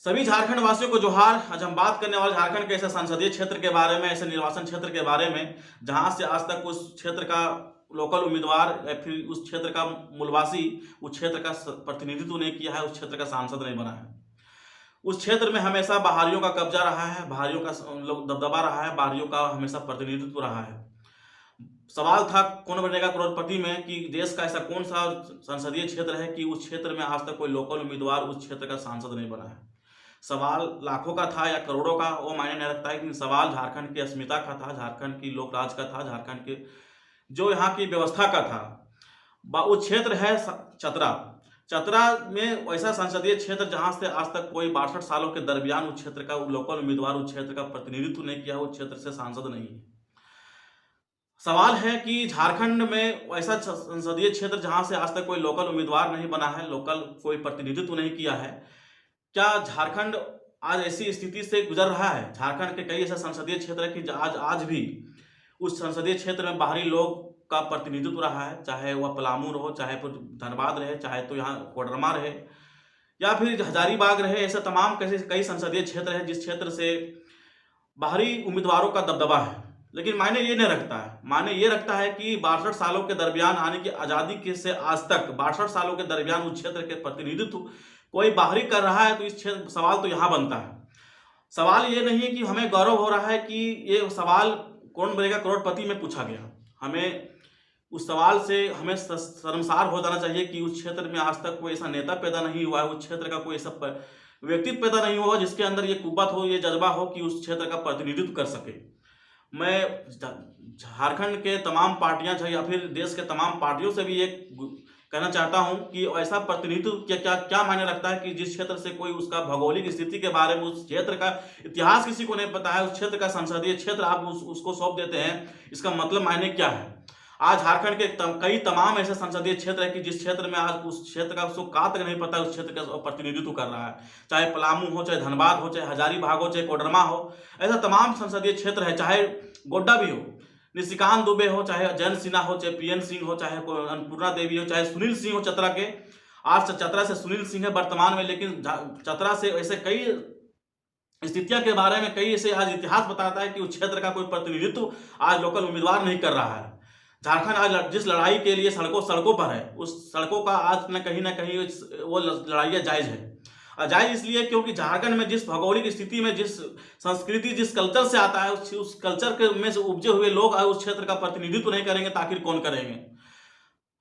सभी झारखंड वासियों को जोहार। आज हम बात करने वाले झारखंड के ऐसे संसदीय क्षेत्र के बारे में, ऐसे निर्वाचन क्षेत्र के बारे में जहां से आज तक उस क्षेत्र का लोकल उम्मीदवार या फिर उस क्षेत्र का मूलवासी उस क्षेत्र का प्रतिनिधित्व नहीं किया है, उस क्षेत्र का सांसद नहीं बना है। उस क्षेत्र में हमेशा बाहरियों का कब्जा रहा है, बाहरियों का दबदबा रहा है, बाहरियों का हमेशा प्रतिनिधित्व रहा है। सवाल था कौन बनेगा करोड़पति में कि देश का ऐसा कौन सा संसदीय क्षेत्र है कि उस क्षेत्र में आज तक कोई लोकल उम्मीदवार उस क्षेत्र का सांसद नहीं बना है। सवाल लाखों का था या करोड़ों का, वो मायने नहीं रखता है, लेकिन सवाल झारखंड की अस्मिता का था, झारखंड की लोक राज का था, झारखंड के जो यहाँ की व्यवस्था का था। वो क्षेत्र है चतरा। चतरा में ऐसा संसदीय क्षेत्र जहां से आज तक कोई 62 सालों के दरमियान उस क्षेत्र का लोकल उम्मीदवार उस क्षेत्र का प्रतिनिधित्व नहीं किया, उस क्षेत्र से सांसद नहीं है। सवाल है कि झारखंड में ऐसा संसदीय क्षेत्र जहां से आज तक कोई लोकल उम्मीदवार नहीं बना है, लोकल कोई प्रतिनिधित्व नहीं किया है, क्या झारखंड आज ऐसी स्थिति से गुजर रहा है? झारखंड के कई ऐसे संसदीय क्षेत्र है कि आज भी उस संसदीय क्षेत्र में बाहरी लोग का प्रतिनिधित्व रहा है, चाहे वह पलामू रहो, चाहे फिर धनबाद रहे, चाहे तो यहाँ कोडरमा रहे या फिर हजारीबाग रहे। ऐसे तमाम कई संसदीय क्षेत्र है जिस क्षेत्र से बाहरी उम्मीदवारों का दबदबा है। लेकिन मायने ये नहीं रखता है, मायने ये रखता है कि 62 सालों के दरमियान आने की आज़ादी के से आज तक 62 सालों के दरमियान उस क्षेत्र के प्रतिनिधित्व कोई बाहरी कर रहा है। तो इस क्षेत्र सवाल तो यहाँ बनता है। सवाल ये नहीं है कि हमें गौरव हो रहा है कि ये सवाल कौन बनेगा करोड़पति में पूछा गया। हमें उस सवाल से हमें शर्मसार हो जाना चाहिए कि उस क्षेत्र में आज तक कोई ऐसा नेता पैदा नहीं हुआ है, उस क्षेत्र का कोई ऐसा व्यक्तित्व पैदा नहीं हुआ जिसके अंदर ये कुव्वत हो, ये जज्बा हो कि उस क्षेत्र का प्रतिनिधित्व कर सके। मैं झारखंड के तमाम पार्टियां चाहे या फिर देश के तमाम पार्टियों से भी एक कहना चाहता हूं कि ऐसा प्रतिनिधित्व क्या क्या मायने रखता है कि जिस क्षेत्र से कोई उसका भौगोलिक स्थिति के बारे में, उस क्षेत्र का इतिहास किसी को नहीं पता है, उस क्षेत्र का संसदीय क्षेत्र आप उसको सौंप देते हैं, इसका मतलब मायने क्या है? आज झारखंड के कई तमाम ऐसे संसदीय क्षेत्र है कि जिस क्षेत्र में आज उस क्षेत्र का उसको का तक नहीं पता है, उस क्षेत्र का प्रतिनिधित्व कर रहा है, चाहे पलामू हो, चाहे धनबाद हो, चाहे हजारीबाग हो, चाहे कोडरमा हो। ऐसा तमाम संसदीय क्षेत्र है, चाहे गोड्डा भी हो, निशिकांत दुबे हो, चाहे जयंत सिन्हा हो, चाहे पीएन सिंह हो, चाहे अन्नपूर्णा देवी हो, चाहे सुनील सिंह हो चतरा के। आज चतरा से सुनील सिंह है वर्तमान में, लेकिन चतरा से ऐसे कई स्थितियों के बारे में, कई ऐसे आज इतिहास बताता है कि उस क्षेत्र का कोई प्रतिनिधित्व आज लोकल उम्मीदवार नहीं कर रहा है। झारखंड आज जिस लड़ाई के लिए सड़कों पर है, उस सड़कों का आज न कहीं वो लड़ाइयाँ जायज है। जायज इसलिए क्योंकि झारखंड में जिस भौगोलिक स्थिति में, जिस संस्कृति, जिस कल्चर से आता है, उस कल्चर के में से उपजे हुए लोग उस क्षेत्र का प्रतिनिधित्व नहीं करेंगे तो आखिर कौन करेंगे?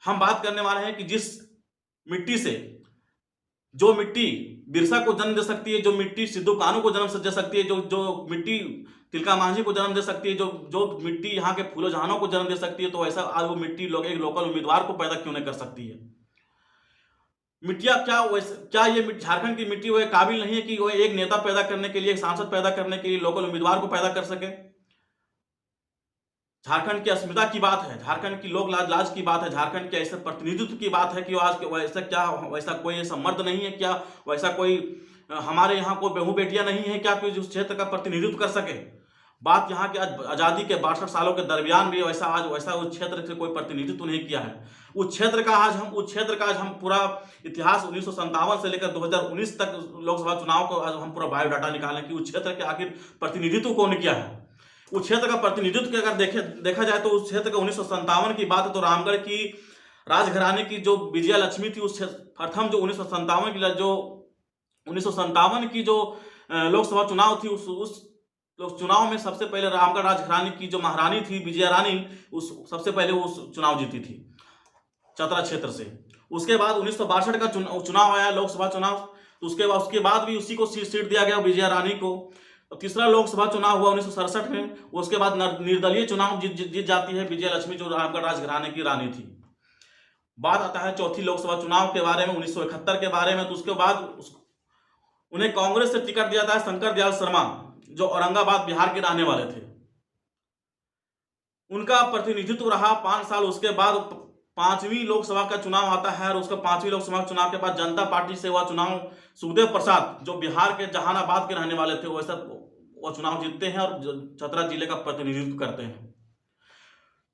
हम बात करने वाले हैं कि जिस मिट्टी से, जो मिट्टी बिरसा को जन्म दे सकती है, जो मिट्टी सिद्धू कान्हू को जन्म दे सकती है, जो मिट्टी तिलका मांझी को जन्म दे सकती है, जो मिट्टी यहाँ के फूलो जहानों को जन्म दे सकती है, तो ऐसा आज वो मिट्टी एक लोकल उम्मीदवार को पैदा क्यों नहीं कर सकती है? मिट्टियाँ क्या ये झारखंड की मिट्टी वो काबिल नहीं है कि वो एक नेता पैदा करने के लिए, एक सांसद पैदा करने के लिए, लोकल उम्मीदवार को पैदा कर सके? झारखंड की अस्मिता की बात है, झारखंड की लोक लाज की बात है, झारखंड के ऐसे प्रतिनिधित्व की बात है कि आज वैसा कोई ऐसा मर्द नहीं है क्या, वैसा कोई हमारे यहाँ कोई बहू बेटियां नहीं है क्या कि उस क्षेत्र का प्रतिनिधित्व कर सके? बात यहाँ की आज आज़ादी के 62 सालों के दरमियान भी वैसा उस क्षेत्र से कोई प्रतिनिधित्व नहीं किया है। उस क्षेत्र का आज हम पूरा इतिहास 1957 से लेकर 2019 तक लोकसभा चुनाव को आज हम पूरा बायोडाटा निकालें कि उस क्षेत्र के आखिर प्रतिनिधित्व कौन किया है। उस क्षेत्र का प्रतिनिधित्व अगर देखा जाए तो उस क्षेत्र का 1957 की बात है तो रामगढ़ की राजघराने की जो विजया लक्ष्मी थी, उस प्रथम जो 1957 की जो लोकसभा चुनाव थी, उस चुनाव में सबसे पहले रामगढ़ राजघराने की जो महारानी थी विजया रानी, उस सबसे पहले उस चुनाव जीती थी चतरा क्षेत्र से। उसके बाद 1962 का चुनाव आया, लोकसभा चुनाव, तो उसके बाद भी उसी को सीट दिया गया विजया रानी को। तीसरा लोकसभा चुनाव हुआ 1967 में, उसके बाद निर्दलीय चुनाव जीत जाती है विजय लक्ष्मी जो रामगढ़ राजघराने की रानी थी। बात आता है चौथी लोकसभा चुनाव के बारे में, 1971 के बारे में, तो उसके बाद उन्हें कांग्रेस से टिकट दिया था शंकर दयाल शर्मा जो औरंगाबाद बिहार के रहने वाले थे। उनका प्रतिनिधित्व रहा 5 साल। उसके बाद 5वीं लोकसभा का चुनाव आता है और उसका 5वीं लोकसभा चुनाव के बाद जनता पार्टी से वह चुनाव सुखदेव प्रसाद जो बिहार के जहानाबाद के रहने वाले थे वो चुनाव जीतते हैं और चतरा जिले का प्रतिनिधित्व करते हैं।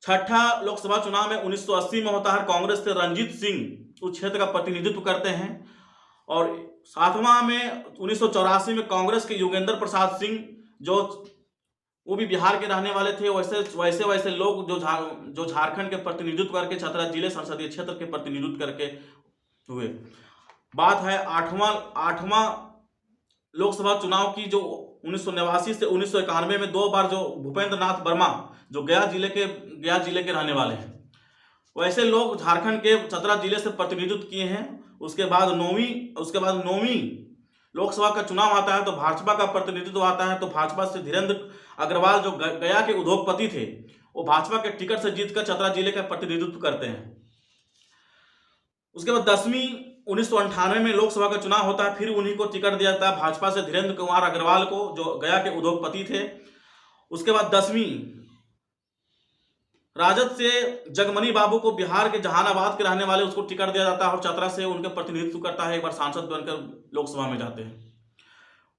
छठा लोकसभा चुनाव में 1980 में होता है, कांग्रेस से रंजीत सिंह उस क्षेत्र का प्रतिनिधित्व करते हैं और 7वां में 1984 में कांग्रेस के योगेंद्र प्रसाद सिंह, जो वो भी बिहार के रहने वाले थे। वैसे वैसे लोग जो झारखंड के प्रतिनिधित्व करके चतरा जिले संसदीय क्षेत्र के प्रतिनिधित्व करके हुए। बात है आठवां लोकसभा चुनाव की, जो 1989 से 1991 में 2 बार, जो भूपेंद्र नाथ वर्मा जो गया जिले के रहने वाले हैं, वैसे लोग झारखंड के चतरा जिले से प्रतिनिधित्व किए हैं। उसके बाद नौवीं लोकसभा का चुनाव आता है तो भाजपा का प्रतिनिधित्व आता है। तो भाजपा से धीरेन्द्र अग्रवाल जो गया के उद्योगपति थे, वो भाजपा के टिकट से जीतकर चतरा जिले का प्रतिनिधित्व करते हैं। उसके बाद 10वीं 1998 में लोकसभा का चुनाव होता है, फिर उन्हीं को टिकट दिया जाता है भाजपा से, धीरेन्द्र कुमार अग्रवाल को, जो गया के उद्योगपति थे। उसके बाद 10वीं राजद से जगमनी बाबू को, बिहार के जहानाबाद के रहने वाले, उसको टिकट दिया जाता है और चतरा से उनके प्रतिनिधित्व करता है, एक बार सांसद बनकर लोकसभा में जाते हैं।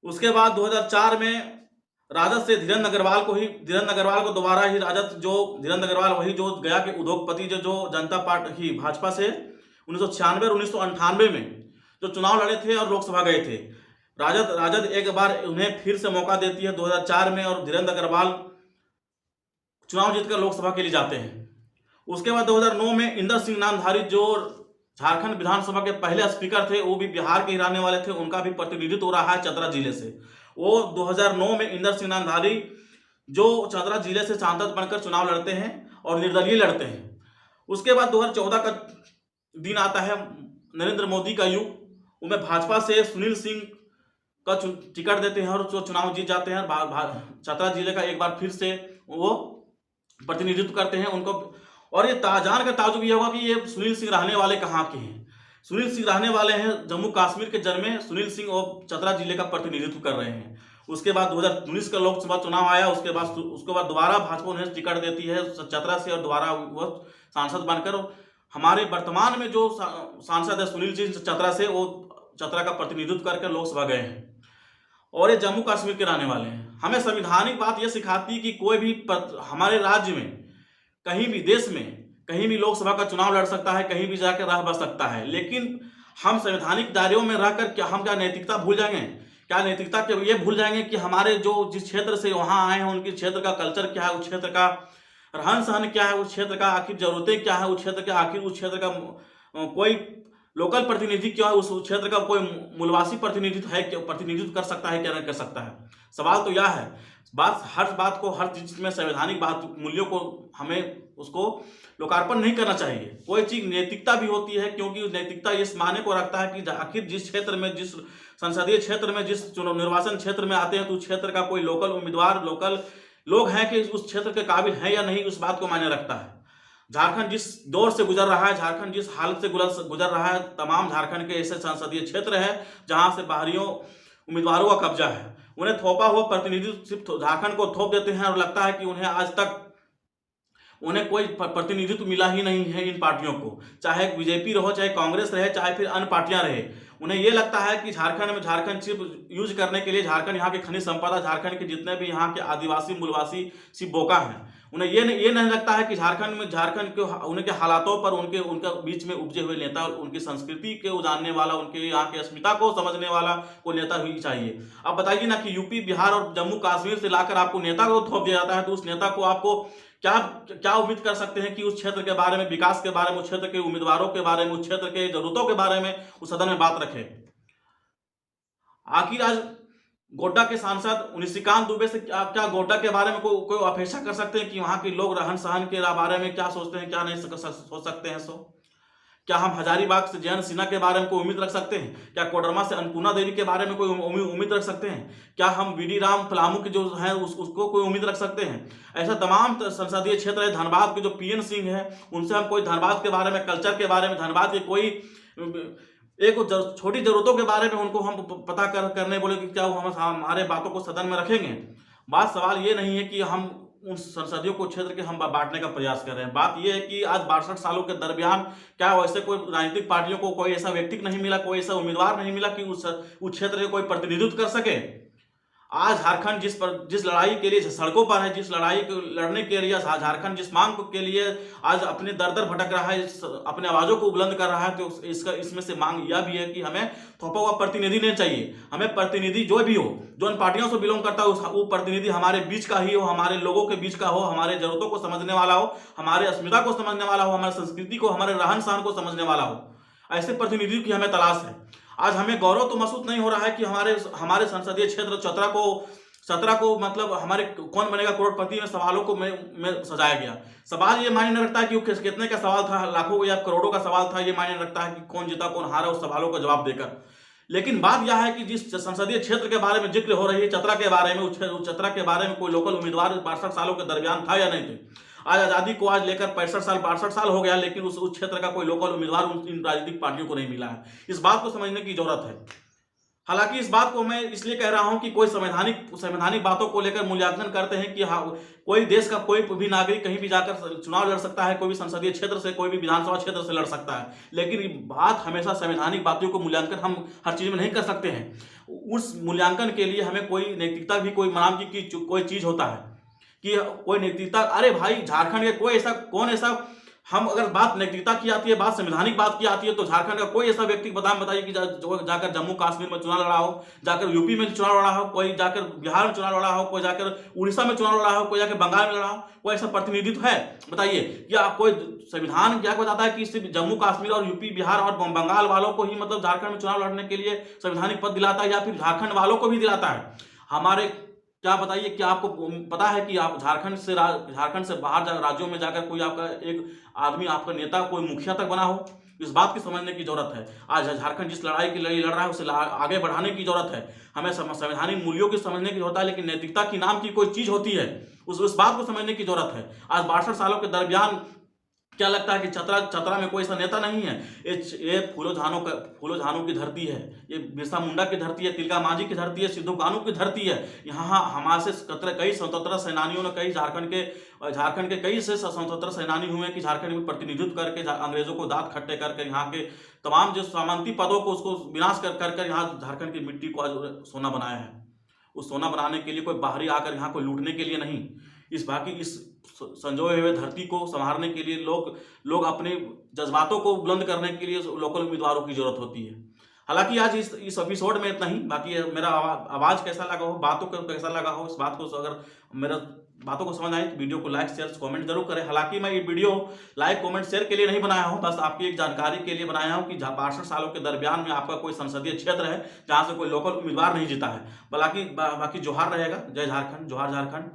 उसके बाद 2004 में राजद से धीरेन्द्र अग्रवाल को दोबारा ही धीरेन्द्र अग्रवाल वही जो गया के उद्योगपति, जो जनता पार्टी भाजपा से 1996 और 1998 में जो चुनाव लड़े थे और लोकसभा गए थे। राजद एक बार उन्हें फिर से मौका देती है 2004 में, और धीरेन्द्र अग्रवाल चुनाव जीतकर लोकसभा के लिए जाते हैं। उसके बाद 2009 में इंदर सिंह नामधारी, जो झारखंड विधानसभा के पहले स्पीकर थे, वो भी बिहार के ही रहने वाले थे, उनका भी प्रतिनिधित्व हो रहा है चतरा जिले से। वो 2009 में इंदर सिंह नामधारी जो चतरा जिले से सांसद बनकर चुनाव लड़ते हैं और निर्दलीय लड़ते हैं। उसके बाद 2014 का दिन आता है, नरेंद्र मोदी का युग, उनमें भाजपा से सुनील सिंह का टिकट देते हैं और जो चुनाव जीत जाते हैं। चतरा जिले का एक बार फिर से वो प्रतिनिधित्व करते हैं उनको। और ये जान का ताजुब ये होगा कि ये सुनील सिंह रहने वाले कहाँ के हैं। सुनील सिंह रहने वाले हैं जम्मू कश्मीर के जन्मे सुनील सिंह, और चतरा जिले का प्रतिनिधित्व कर रहे हैं। उसके बाद 2019 का लोकसभा चुनाव आया, उसके बाद दोबारा भाजपा उन्हें टिकट देती है चतरा से, और दोबारा वो सांसद बनकर, हमारे वर्तमान में जो सांसद है सुनील सिंह चतरा से, वो चतरा का प्रतिनिधित्व करके लोकसभा गए हैं और ये जम्मू कश्मीर के रहने वाले हैं। हमें संवैधानिक बात यह सिखाती है कि कोई भी हमारे राज्य में, कहीं भी देश में, कहीं भी लोकसभा का चुनाव लड़ सकता है, कहीं भी जाकर रह बस सकता है। लेकिन हम संवैधानिक दायरों में रहकर क्या नैतिकता भूल जाएंगे? क्या नैतिकता के ये भूल जाएंगे कि हमारे जो जिस क्षेत्र से वहाँ आए हैं, उनके क्षेत्र का कल्चर क्या है, उस क्षेत्र का रहन सहन क्या है, उस क्षेत्र का आखिर जरूरतें क्या है, उस क्षेत्र का कोई लोकल प्रतिनिधि क्यों है, उस क्षेत्र का कोई मूलवासी प्रतिनिधित्व कर सकता है, क्या नहीं कर सकता है। सवाल तो यह है। हर बात को, हर चीज में संवैधानिक मूल्यों को हमें उसको लोकार्पण नहीं करना चाहिए। कोई चीज नैतिकता भी होती है, क्योंकि नैतिकता इस माने को रखता है कि आखिर जिस क्षेत्र में, जिस संसदीय क्षेत्र में, जिस निर्वाचन क्षेत्र में आते हैं, तो उस क्षेत्र का कोई लोकल उम्मीदवार, लोकल लोग हैं कि उस क्षेत्र के काबिल हैं या नहीं, उस बात को मायने रखता है। झारखंड जिस दौर से गुजर रहा है, झारखंड जिस हालत से गुजर रहा है, तमाम झारखंड के ऐसे संसदीय क्षेत्र है जहां से बाहरियों उम्मीदवारों का कब्जा है। उन्हें थोपा हुआ प्रतिनिधित्व सिर्फ झारखंड को थोप देते हैं और लगता है कि उन्हें आज तक उन्हें कोई प्रतिनिधित्व मिला ही नहीं है इन पार्टियों को, चाहे बीजेपी रहो, चाहे कांग्रेस रहे, चाहे फिर अन्य पार्टियां रहे। उन्हें ये लगता है कि झारखंड सिर्फ यूज करने के लिए, झारखंड यहाँ के खनिज संपदा, झारखंड के जितने भी यहाँ के आदिवासी मूलवासी सिर्फ बोका हैं। उन्हें ये नहीं लगता है कि झारखंड के उनके हालातों पर, उनके बीच में उपजे हुए नेता, उनकी संस्कृति के जानने वाला, उनके यहाँ के अस्मिता को समझने वाला कोई नेता ही चाहिए। अब बताइए ना कि यूपी, बिहार और जम्मू कश्मीर से लाकर आपको नेता को थोप दिया जाता है, तो उस नेता को आपको क्या उम्मीद कर सकते हैं कि उस क्षेत्र के बारे में, विकास के बारे में, उस क्षेत्र के उम्मीदवारों के बारे में, उस क्षेत्र के जरूरतों के बारे में उस सदन में बात रखे। आखिर आज गोड्डा के सांसद निशिकांत दुबे से क्या गोड्डा के बारे में कोई अपेक्षा कर सकते हैं कि वहां के लोग रहन सहन के बारे में क्या सोचते हैं, क्या नहीं सोच सकते हैं? क्या हम हजारीबाग से जयंत सिन्हा के बारे में कोई उम्मीद रख सकते हैं? क्या कोडरमा से अन्नपूर्णा देवी के बारे में कोई उम्मीद रख सकते हैं? क्या हम बीडी राम पलामू के जो हैं उसको कोई उम्मीद रख सकते हैं? ऐसा तमाम संसदीय क्षेत्र है। धनबाद के जो पीएन सिंह है, उनसे हम कोई धनबाद के बारे में, कल्चर के बारे में, धनबाद के कोई एक छोटी जरूरतों के बारे में उनको हम पता करने बोले कि क्या वो हमारे बातों को सदन में रखेंगे? सवाल ये नहीं है कि हम उन संसदीयों को क्षेत्र के हम बांटने का प्रयास कर रहे हैं। बात यह है कि आज 62 सालों के दरमियान क्या वैसे कोई राजनीतिक पार्टियों को कोई ऐसा व्यक्ति नहीं मिला, कोई ऐसा उम्मीदवार नहीं मिला कि उस क्षेत्र के कोई प्रतिनिधित्व कर सके। आज झारखंड जिस लड़ाई के लिए सड़कों पर है, जिस लड़ाई को लड़ने के लिए झारखंड जिस मांग के लिए आज अपने दर भटक रहा है, अपने आवाज़ों को बुलंद कर रहा है, तो इसमें से मांग यह भी है कि हमें थोपा हुआ प्रतिनिधि नहीं चाहिए। हमें प्रतिनिधि जो भी हो, जो इन पार्टियों से बिलोंग करता है, वो प्रतिनिधि हमारे बीच का ही हो, हमारे लोगों के बीच का हो, हमारे जरूरतों को समझने वाला हो, हमारे अस्मिता को समझने वाला हो, हमारी संस्कृति को, हमारे रहन सहन को समझने वाला हो। ऐसे प्रतिनिधि की हमें तलाश है। आज हमें गौरव तो महसूस नहीं हो रहा है कि हमारे संसदीय क्षेत्र चतरा को मतलब हमारे कौन बनेगा करोड़पति में सवालों को में सजाया गया। सवाल ये मायने नहीं रखता है कि कितने का सवाल था, लाखों या करोड़ों का सवाल था, ये मायने रखता है कि कौन जीता कौन हारा, उस सवालों का जवाब देकर। लेकिन बात यह है कि जिस संसदीय क्षेत्र के बारे में जिक्र हो रही है, चतरा के बारे में, उस चतरा के बारे में कोई लोकल उम्मीदवार 62 सालों के दरमियान था या नहीं थे। आज आज़ादी को आज लेकर 62 साल हो गया, लेकिन उस क्षेत्र का कोई लोकल उम्मीदवार इन राजनीतिक पार्टियों को नहीं मिला है। इस बात को समझने की जरूरत है। हालांकि इस बात को मैं इसलिए कह रहा हूं कि कोई संवैधानिक बातों को लेकर मूल्यांकन करते हैं कि हाँ, कोई देश का कोई भी नागरिक कहीं भी जाकर चुनाव लड़ सकता है, कोई भी संसदीय क्षेत्र से, कोई भी विधानसभा क्षेत्र से लड़ सकता है। लेकिन बात हमेशा संवैधानिक बातों को मूल्यांकन हम हर चीज में नहीं कर सकते हैं। उस मूल्यांकन के लिए हमें कोई नैतिकता भी, कोई नाम की कोई चीज होता है कि कोई नैतिकता। अरे भाई, झारखंड के कौन ऐसा हम अगर बात नैतिकता की आती है, बात संवैधानिक बात की आती है, तो झारखंड का कोई ऐसा व्यक्ति बताइए कि जो जाकर जम्मू कश्मीर में चुनाव लड़ा हो, जाकर यूपी में चुनाव लड़ा हो, कोई जाकर बिहार में चुनाव लड़ा हो, कोई जाकर उड़ीसा में चुनाव लड़ा हो, कोई जाकर बंगाल में लड़ा हो। कोई ऐसा प्रतिनिधित्व है बताइए? या कोई संविधान क्या बताता है कि सिर्फ जम्मू कश्मीर और यूपी बिहार और बंगाल वालों को ही मतलब झारखंड में चुनाव लड़ने के लिए संवैधानिक पद दिलाता है, या फिर झारखंड वालों को भी दिलाता है? हमारे क्या बताइए, क्या आपको पता है कि आप झारखंड से बाहर राज्यों में जाकर कोई आपका एक आदमी, आपका नेता, कोई मुखिया तक बना हो? इस बात की समझने की जरूरत है। आज झारखंड जिस लड़ाई की लड़ रहा है, उसे आगे बढ़ाने की जरूरत है। हमें संवैधानिक मूल्यों की समझने की जरूरत है, लेकिन नैतिकता की नाम की कोई चीज होती है, उस बात को समझने की जरूरत है। आज 62 सालों के दरमियान क्या लगता है कि चतरा में कोई ऐसा नेता नहीं है? ये फूलो झानो की धरती है, ये बिरसा मुंडा की धरती है, तिलका मांझी की धरती है, सिद्धू कानू की धरती है। यहाँ हमारे से कई स्वतंत्रता सेनानियों ने, कई झारखंड के कई से स्वतंत्रता सेनानी हुए कि झारखंड में प्रतिनिधित्व करके अंग्रेजों को दांत खट्टे करके यहाँ के तमाम जो सामंती पदों को उसको विनाश कर यहाँ झारखंड की मिट्टी को आज सोना बनाया है। उस सोना बनाने के लिए कोई बाहरी आकर यहाँ को लूटने के लिए नहीं, इस संजोए हुए धरती को संवारने के लिए लोग अपने जज्बातों को बुलंद करने के लिए लोकल उम्मीदवारों की जरूरत होती है। हालांकि आज इस एपिसोड में इतना ही। बाकी मेरा आवाज़ कैसा लगा हो, बातों को कैसा लगा हो, इस बात को अगर मेरा बातों को समझ आए तो वीडियो को लाइक शेयर कमेंट जरूर करें। हालांकि मैं ये वीडियो लाइक कमेंट शेयर के लिए नहीं बनाया हूं, बस आपकी एक जानकारी के लिए बनाया हूं कि 62 सालों के दरमियान में आपका कोई संसदीय क्षेत्र है जहां से कोई लोकल उम्मीदवार नहीं जीता है। बाकी जोहार रहेगा। जय झारखंड, जोहार झारखंड।